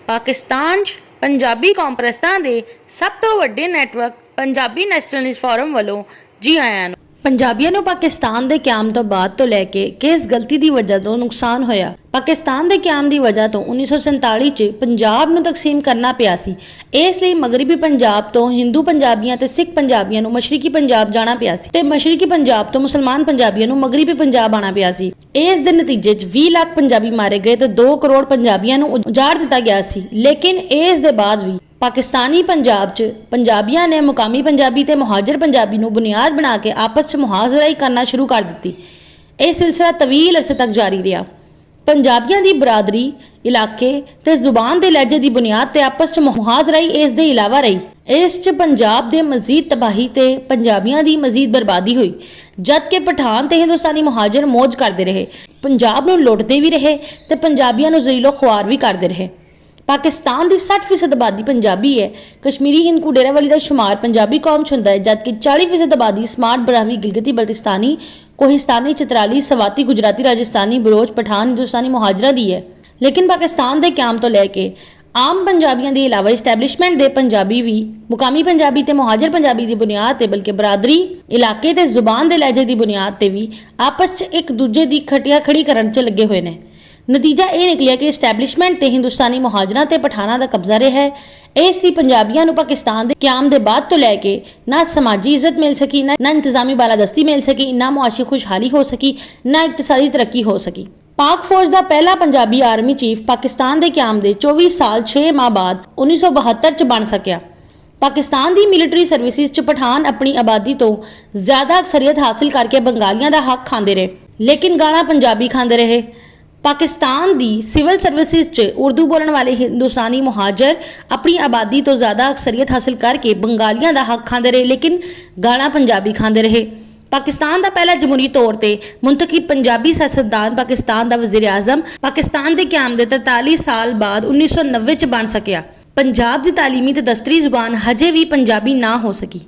ਪਾਕਿਸਤਾਨ 'ਚ ਪੰਜਾਬੀ ਕੌਂਪਰੈਸਾਂ ਦੇ ਸਭ ਤੋਂ ਵੱਡੇ ਨੈਟਵਰਕ ਪੰਜਾਬੀ ਨੈਸ਼ਨਲਿਸਟ ਫੋਰਮ ਵੱਲੋਂ ਜੀ ਆਇਆਂ ਨੂੰ। ਪੰਜਾਬੀਆਂ ਨੂੰ ਪਾਕਿਸਤਾਨ ਦੇ ਕਿਆਮ ਤੋਂ ਬਾਅਦ ਤੋਂ ਲੈ ਕੇ ਕਿਸ ਗਲਤੀ ਦੀ ਵਜ੍ਹਾ ਤੋਂ ਨੁਕਸਾਨ ਹੋਇਆ? ਪਾਕਿਸਤਾਨ ਦੇ ਕਿਆਮ ਦੀ ਵਜ੍ਹਾ ਤੋਂ 1947 ਚ ਪੰਜਾਬ ਨੂੰ ਤਕਸੀਮ ਕਰਨਾ ਪਿਆ ਸੀ। ਇਸ ਲਈ ਮਗਰਬੀ ਪੰਜਾਬ ਤੋਂ ਹਿੰਦੂ ਪੰਜਾਬੀਆਂ ਤੇ ਸਿੱਖ ਪੰਜਾਬੀਆਂ ਨੂੰ ਮਸ਼ਰਕੀ ਪੰਜਾਬ ਜਾਣਾ ਪਿਆ ਸੀ ਤੇ ਮਸ਼ਰਕੀ ਪੰਜਾਬ ਤੋਂ ਮੁਸਲਮਾਨ ਪੰਜਾਬੀਆਂ ਨੂੰ ਮਗਰਬੀ ਪੰਜਾਬ ਆਣਾ ਪਿਆ ਸੀ। ਇਸ ਦੇ ਨਤੀਜੇ 'ਚ 20 ਲੱਖ ਪੰਜਾਬੀ ਮਾਰੇ ਗਏ ਤੇ 2 ਕਰੋੜ ਪੰਜਾਬੀਆਂ ਨੂੰ ਉਜਾੜ ਦਿੱਤਾ ਗਿਆ ਸੀ। ਲੇਕਿਨ ਇਸ ਦੇ ਬਾਅਦ ਵੀ ਪਾਕਿਸਤਾਨੀ ਪੰਜਾਬ 'ਚ ਪੰਜਾਬੀਆਂ ਨੇ ਮੁਕਾਮੀ ਪੰਜਾਬੀ ਤੇ ਮੁਹਾਜਰ ਪੰਜਾਬੀ ਨੂੰ ਬੁਨਿਆਦ ਬਣਾ ਕੇ ਆਪਸ 'ਚ ਮੁਹਾਜ਼ਰਾਈ ਕਰਨਾ ਸ਼ੁਰੂ ਕਰ ਦਿੱਤੀ। ਇਹ ਸਿਲਸਿਲਾ ਤਵੀਲ ਅਰਸੇ ਤੱਕ ਜਾਰੀ ਰਿਹਾ। ਪੰਜਾਬੀਆਂ ਦੀ ਬਰਾਦਰੀ, ਇਲਾਕੇ ਤੇ ਜ਼ੁਬਾਨ ਦੇ ਲਹਿਜੇ ਦੀ ਬੁਨਿਆਦ ਤੇ ਆਪਸ 'ਚ ਮੁਹਾਜ਼ਰਾਈ ਇਸ ਦੇ ਇਲਾਵਾ ਰਹੀ। ਇਸ 'ਚ ਪੰਜਾਬ ਦੇ ਮਜ਼ੀਦ ਤਬਾਹੀ ਤੇ ਪੰਜਾਬੀਆਂ ਦੀ ਮਜ਼ੀਦ ਬਰਬਾਦੀ ਹੋਈ, ਜਦ ਕਿ ਪਠਾਨ ਤੇ ਹਿੰਦੁਸਤਾਨੀ ਮੁਹਾਜਰ ਮੌਜ ਕਰਦੇ ਰਹੇ, ਪੰਜਾਬ ਨੂੰ ਲੁੱਟਦੇ ਵੀ ਰਹੇ ਤੇ ਪੰਜਾਬੀਆਂ ਨੂੰ ਜ਼ਲੀਲੋ ਖੁਆਰ ਵੀ ਕਰਦੇ ਰਹੇ। ਪਾਕਿਸਤਾਨ ਦੀ 60% ਆਬਾਦੀ ਪੰਜਾਬੀ ਹੈ। ਕਸ਼ਮੀਰੀ ਹਿੰਦੂ ਡੇਰਾਵਾਲੀ ਦਾ ਸ਼ੁਮਾਰ ਪੰਜਾਬੀ ਕੌਮ 'ਚ ਹੁੰਦਾ ਹੈ, ਜਦਕਿ 40% ਆਬਾਦੀ ਸਮਾਰਟ ਬਰਾਹਵੀ, ਗਿਲਗਿਤੀ ਬਲਤਿਸਤਾਨੀ, ਕੋਹਿਸਤਾਨੀ, ਚਤਰਾਲੀ, ਸਵਾਤੀ, ਗੁਜਰਾਤੀ, ਰਾਜਸਥਾਨੀ, ਬਲੋਚ, ਪਠਾਨ, ਹਿੰਦੁਸਤਾਨੀ ਮੁਹਾਜਰਾਂ ਦੀ ਹੈ। ਲੇਕਿਨ ਪਾਕਿਸਤਾਨ ਦੇ ਕਿਆਮ ਤੋਂ ਲੈ ਕੇ ਆਮ ਪੰਜਾਬੀਆਂ ਦੇ ਇਲਾਵਾ ਇਸਟੈਬਲਿਸ਼ਮੈਂਟ ਦੇ ਪੰਜਾਬੀ ਵੀ ਮੁਕਾਮੀ ਪੰਜਾਬੀ ਤੇ ਮੁਹਾਜਰ ਪੰਜਾਬੀ ਦੀ ਬੁਨਿਆਦ ਤੇ ਬਲਕਿ ਬਰਾਦਰੀ, ਇਲਾਕੇ ਤੇ ਜ਼ੁਬਾਨ ਦੇ ਲਹਿਜੇ ਦੀ ਬੁਨਿਆਦ ਤੇ ਵੀ ਆਪਸ 'ਚ ਇੱਕ ਦੂਜੇ ਦੀ ਖਟਿਆ ਖੜੀ ਕਰਨ 'ਚ ਲੱਗੇ ਹੋਏ ਨੇ। ਨਤੀਜਾ ਇਹ ਨਿਕਲਿਆ ਕਿ ਇਸਟੈਬਲਿਸ਼ਮੈਂਟ ਤੇ ਹਿੰਦੁਸਤਾਨੀ ਮੁਹਾਜਰਾਂ ਤੇ ਪਠਾਨਾਂ ਦਾ ਕਬਜ਼ਾ ਰਿਹਾ ਹੈ। ਇਸ ਲਈ ਪੰਜਾਬੀਆਂ ਨੂੰ ਪਾਕਿਸਤਾਨ ਦੇ ਕਿਆਮ ਦੇ ਬਾਅਦ ਤੋਂ ਲੈ ਕੇ ਨਾ ਸਮਾਜੀ ਇੱਜ਼ਤ ਮਿਲ ਸਕੀ, ਨਾ ਇੰਤਜ਼ਾਮੀ ਬਾਲਾਦਸਤੀ ਮਿਲ ਸਕੀ, ਨਾ ਮੁਆਸ਼ੀ ਖੁਸ਼ਹਾਲੀ ਹੋ ਸਕੀ, ਨਾ ਇਕਤਸਾਦੀ ਤਰੱਕੀ ਹੋ ਸਕੀ। ਪਾਕ ਫੌਜ ਦਾ ਪਹਿਲਾ ਪੰਜਾਬੀ ਆਰਮੀ ਚੀਫ ਪਾਕਿਸਤਾਨ ਦੇ ਕਿਆਮ ਦੇ 24 ਸਾਲ 6 ਮਾਹ ਬਾਅਦ 1972 ਚ ਬਣ ਸਕਿਆ। ਪਾਕਿਸਤਾਨ ਦੀ ਮਿਲਟਰੀ ਸਰਵਿਸਿਜ਼ ਚ ਪਠਾਨ ਆਪਣੀ ਆਬਾਦੀ ਤੋਂ ਜ਼ਿਆਦਾ ਅਕਸਰੀਅਤ ਹਾਸਲ ਕਰਕੇ ਬੰਗਾਲੀਆਂ ਦਾ ਹੱਕ ਖਾਂਦੇ ਰਹੇ, ਲੇਕਿਨ ਗਾਲਾਂ ਪੰਜਾਬੀ ਖਾਂਦੇ ਰਹੇ। ਪਾਕਿਸਤਾਨ ਦੀ ਸਿਵਲ ਸਰਵਿਸਿਜ਼ 'ਚ ਉਰਦੂ ਬੋਲਣ ਵਾਲੇ ਹਿੰਦੁਸਤਾਨੀ ਮੁਹਾਜਰ ਆਪਣੀ ਆਬਾਦੀ ਤੋਂ ਜ਼ਿਆਦਾ ਅਕਸਰੀਅਤ ਹਾਸਲ ਕਰਕੇ ਬੰਗਾਲੀਆਂ ਦਾ ਹੱਕ ਖਾਂਦੇ ਰਹੇ, ਲੇਕਿਨ ਗਾਲਾਂ ਪੰਜਾਬੀ ਖਾਂਦੇ ਰਹੇ। ਪਾਕਿਸਤਾਨ ਦਾ ਪਹਿਲਾ ਜਮਹੂਰੀ ਤੌਰ ਤੇ ਮੁੰਤਖਬ ਪੰਜਾਬੀ ਸਿਆਸਤਦਾਨ ਪਾਕਿਸਤਾਨ ਦਾ ਵਜ਼ੀਰ ਆਜ਼ਮ ਪਾਕਿਸਤਾਨ ਦੇ ਕਿਆਮ ਦੇ 43 ਸਾਲ ਬਾਅਦ 1990 ਚ ਬਣ ਸਕਿਆ। ਪੰਜਾਬ ਦੀ ਤਾਲੀਮੀ ਤੇ ਦਫ਼ਤਰੀ ਜ਼ੁਬਾਨ ਹਜੇ ਵੀ ਪੰਜਾਬੀ ਨਾ ਹੋ ਸਕੀ।